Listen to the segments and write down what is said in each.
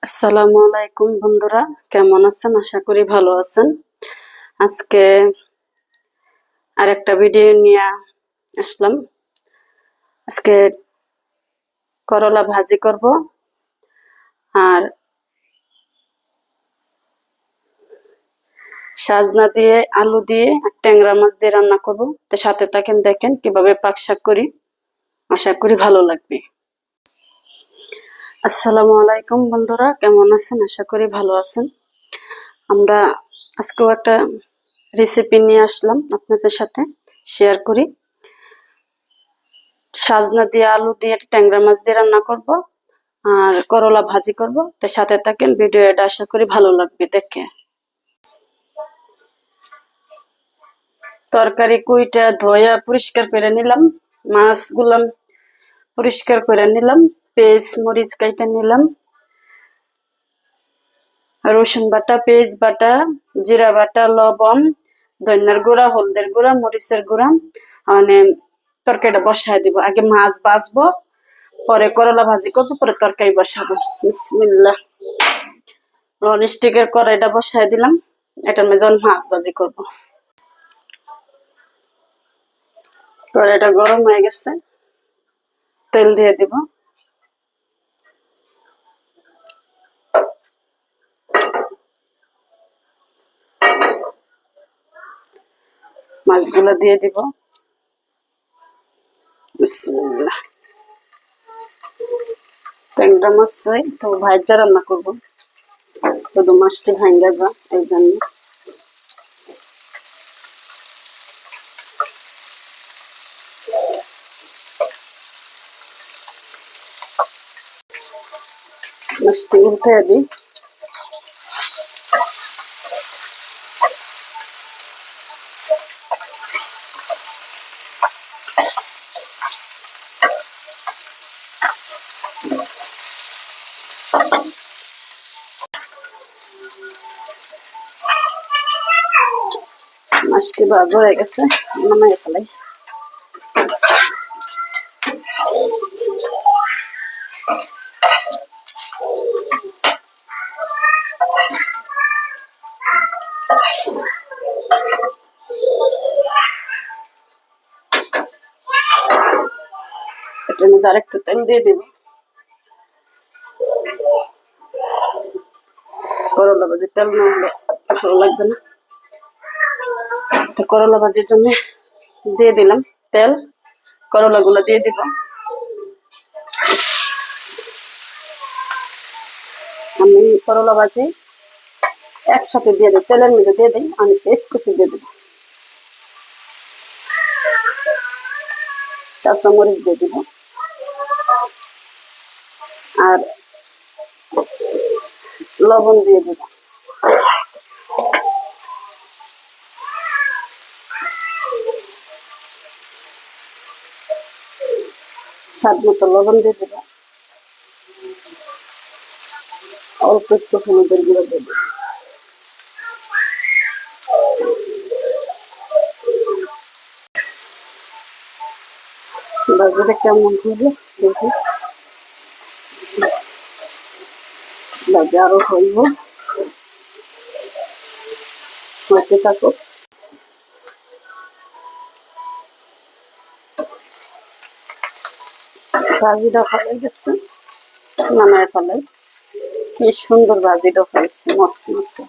আসসালামু আলাইকুম বন্ধুরা, কেমন আছেন? আশা করি ভালো আছেন। আজকে আরেকটা ভিডিও নিয়ে আসলাম। আজকে করলা ভাজি করব আর সাজনা দিয়ে আলু দিয়ে আর ট্যাংরা মাছ দিয়ে রান্না করব। তো সাথে থাকেন, দেখেন কিভাবে পাক শাক করি। আশা করি ভালো লাগবে। আসসালামু আলাইকুম বন্ধুরা, কেমন আছেন? আশা করি ভালো আছেন। আমরা আজকেও একটা রেসিপি নিয়ে আসলাম, আপনাদের সাথে শেয়ার করি। সাজনা দিয়ে আলু দিয়ে ট্যাংরা মাছ দিয়ে রান্না করব আর করলা ভাজি করব। তো সাথে থাকেন, ভিডিওটা আশা করি ভালো লাগবে দেখে। তরকারি কুইটা ধোয়া পরিষ্কার করে নিলাম, মাছগুলো পরিষ্কার করে নিলাম, পেঁয়াজ মরিচ কাইটা নিলাম, রসুন বাটা, পেঁয়াজ বাটা, জিরা বাটা, লবণ, ধনিয়ার গুঁড়া, হলদের গুঁড়া, মরিচের গুঁড়া। মানে তরকারিটা বসায় দিব। আগে মাছ ভাজবো, পরে করলা ভাজি করবো, পরে তরকারি বসাবো। বিসমিল্লাহ। ননস্টিকের কড়াইটা বসায় দিলাম, এটার মধ্যে মাছ ভাজি করবো। কড়াইটা গরম হয়ে গেছে, তেল দিয়ে দিব। মাছগুলো দিয়ে দিব। বিসমিল্লাহ। ট্যাংরা মাছ তো ভাজা রান্না করবো, শুধু মাছটি ভাঙ্গা যা, এই জন্য। মাছটি উল্টে দিই। মাছটি ভাজা হয়ে গেছে, নামাই ফেলাই। এটার মধ্যে আরেকটু তেল দিয়ে দিব। করলা ভাজি তেল না হলে ভালো লাগবে না, তো করলা ভাজির জন্য দিয়ে দিলাম তেল। করলা গুলো দিয়ে দিব। আমি করলা ভাজি একসাথে দিয়ে দিই, তেলের মধ্যে দিয়ে দিই। আমি পেস্ট কুচি দিয়ে দিব, কাঁচামরিচ দিয়ে দিব আর লবণ দিয়ে দিব। স্বাদ মতো লবণ দিয়ে দিব, অল্প একটু হলুদের গুঁড়ো দিয়ে দিব। ভাজিটা কেমন হইবে দেখি, ভাজি আরো হইব, হইতে থাকুক। ভাজিটা হয়ে গেছে, নামায় ফেলাই। কি সুন্দর ভাজিটা হয়েছে, মচমচে।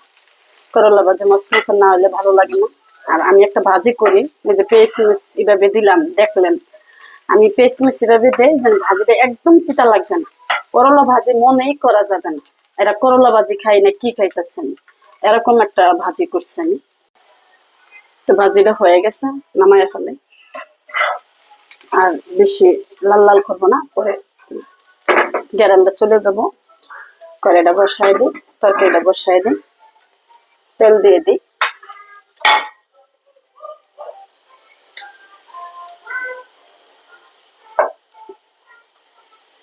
করলা ভাজি মচমচে না হলে ভালো লাগে না। আর আমি একটা ভাজি করি, ওই যে পেঁয়াজ মরিচ এভাবে দিলাম, দেখলেন আমি পেঁয়াজ মরিচ এভাবে দেই যেন ভাজিটা একদম তিতা লাগবে না। করলা ভাজি মনেই করা যাবে না এটা করলা ভাজি খাই না কি খাইতেছেন, এরকম একটা ভাজি করছি আমি। তো ভাজিটা হয়ে গেছে, নামায় ফেলে। আর বেশি লাল লাল করবো না, পরে গ্যারান্ডা চলে যাবো। কড়াইটা বসাই দিই, তরকারিটা বসাই দিই, তেল দিয়ে দিই।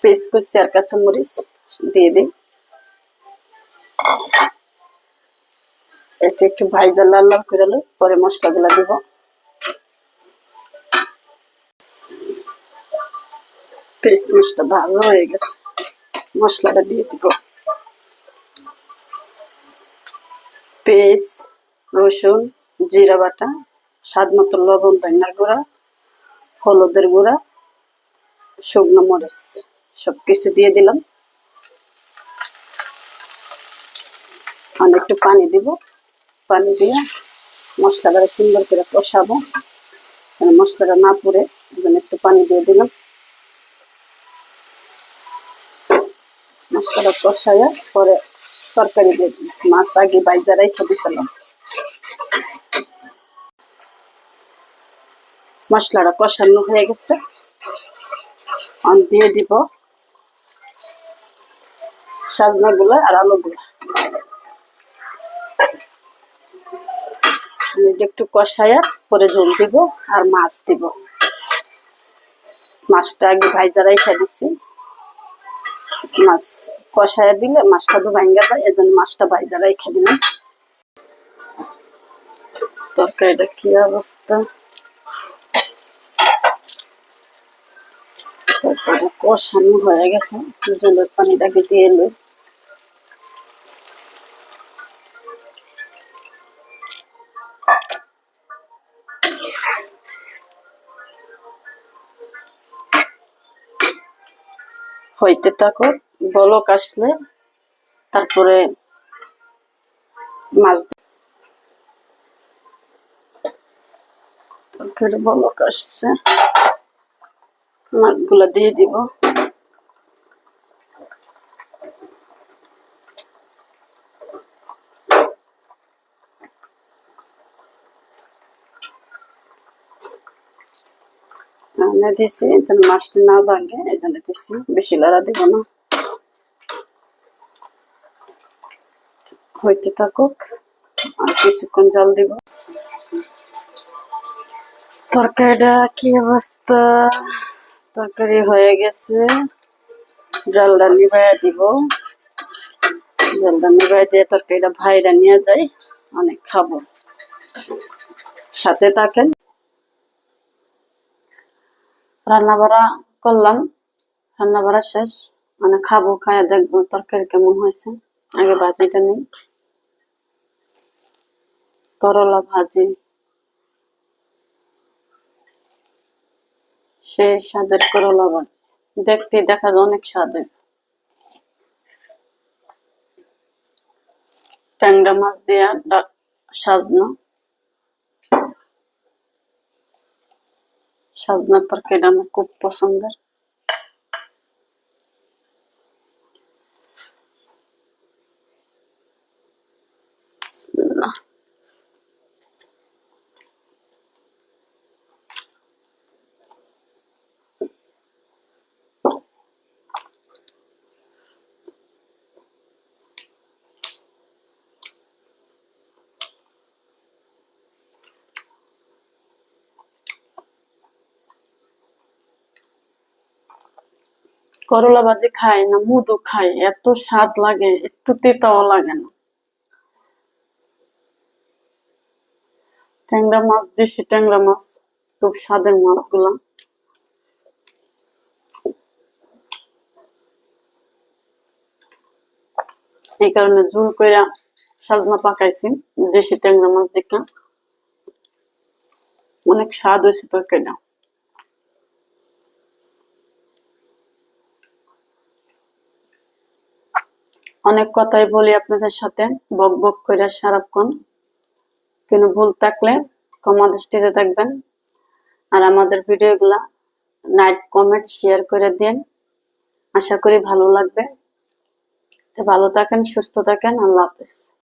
পেঁয়াজ কুচি আর কাঁচামরিচ দিয়ে দিই। এটা একটু ভাইজা লাল লাল করে পরে মশলাগুলা দিব। পেঁয়াজ মশলা ভালো হয়ে গেছে, মশলাটা দিয়ে দিব। পেঁয়াজ, রসুন, জিরা বাটা, স্বাদ মতো লবণ, ধনিয়ার গুঁড়া, হলুদের গুঁড়া, শুকনো মরিচ সবকিছু দিয়ে দিলাম। একটু পানি দিব, পানি দিয়ে মশলাটা সুন্দর করে কষাবো, মশলাটা না পুড়ে একটু পানি দিয়ে দিলাম। মশলাটা কষাইয়া পরে তরকারি দিয়ে দিলাম। মাছ আগে বাইজা রেখে দিয়েছিলাম। মশলাটা কষানো হয়ে গেছে, দিয়ে দিব সাজনা গুলা আর আলু গুলা। একটু কষাইয়া পরে ঝোল দিব আর মাছ দিব। মাছটা আগে ভাইজা রেখে দিছি, মাছ কষাইয়া দিলে মাছটা তো ভাঙ্গা যায়, এজন্য মাছটা ভাইজা রেখে দিলাম। তরকারিটা কি অবস্থা, কষানো হয়ে গেছে, জলের পানিটাকে দিয়ে এলো। হইতে থাকো, বলক আসলে তারপরে মাছ। তরকারি বলক আসছে, মাছগুলা দিয়ে দিব। দিছি মাছটা না ভাঙে, এই জন্য দিছি, বেশি লড়া দিব না। হইতে থাকুক, আর কিছুক্ষণ জল দিব। তরকারিটা কি অবস্থা, তরকারি হয়ে গেছে, জলটা নিভাইয়া দিব। জলটা নিভাই দিয়ে তরকারিটা ভাইরা নিয়ে যাই, অনেক খাবো, সাথে থাকেন। রান্না বাড়া করলাম, রান্না বাড়া শেষ, মানে খাবো, খাইয়া দেখবো তরকারি কেমন হয়েছে। আগে ভাজিটা নেই, করলা ভাজি, সেই স্বাদের করলা ভাজি, দেখতে দেখা যায় অনেক স্বাদের। ট্যাংরা মাছ দিয়া সাজনা, সাজনার তরকারিটা আমার খুব পছন্দের। করলা ভাজি খাই না, মধু খাই, এত স্বাদ লাগে, একটু তেতাও লাগে না। ট্যাংরা মাছ, দেশি ট্যাংরা মাছ, খুব স্বাদের মাছগুলা। এই কারণে ঝুল কইরা সাজনা পাকাইছি, দেশি ট্যাংরা মাছ দেখা অনেক স্বাদ হয়েছে তরকারিটা। অনেক কথাই বলি আপনাদের সাথে, বক বক করে সারাক্ষণ, কিন্তু ভুল থাকলে ক্ষমা দৃষ্টিতে দেখবেন। আর আমাদের ভিডিওগুলা লাইক, কমেন্ট, শেয়ার করে দিন, আশা করি ভালো লাগবে। ভালো থাকেন, সুস্থ থাকেন, আল্লাহ হাফেজ।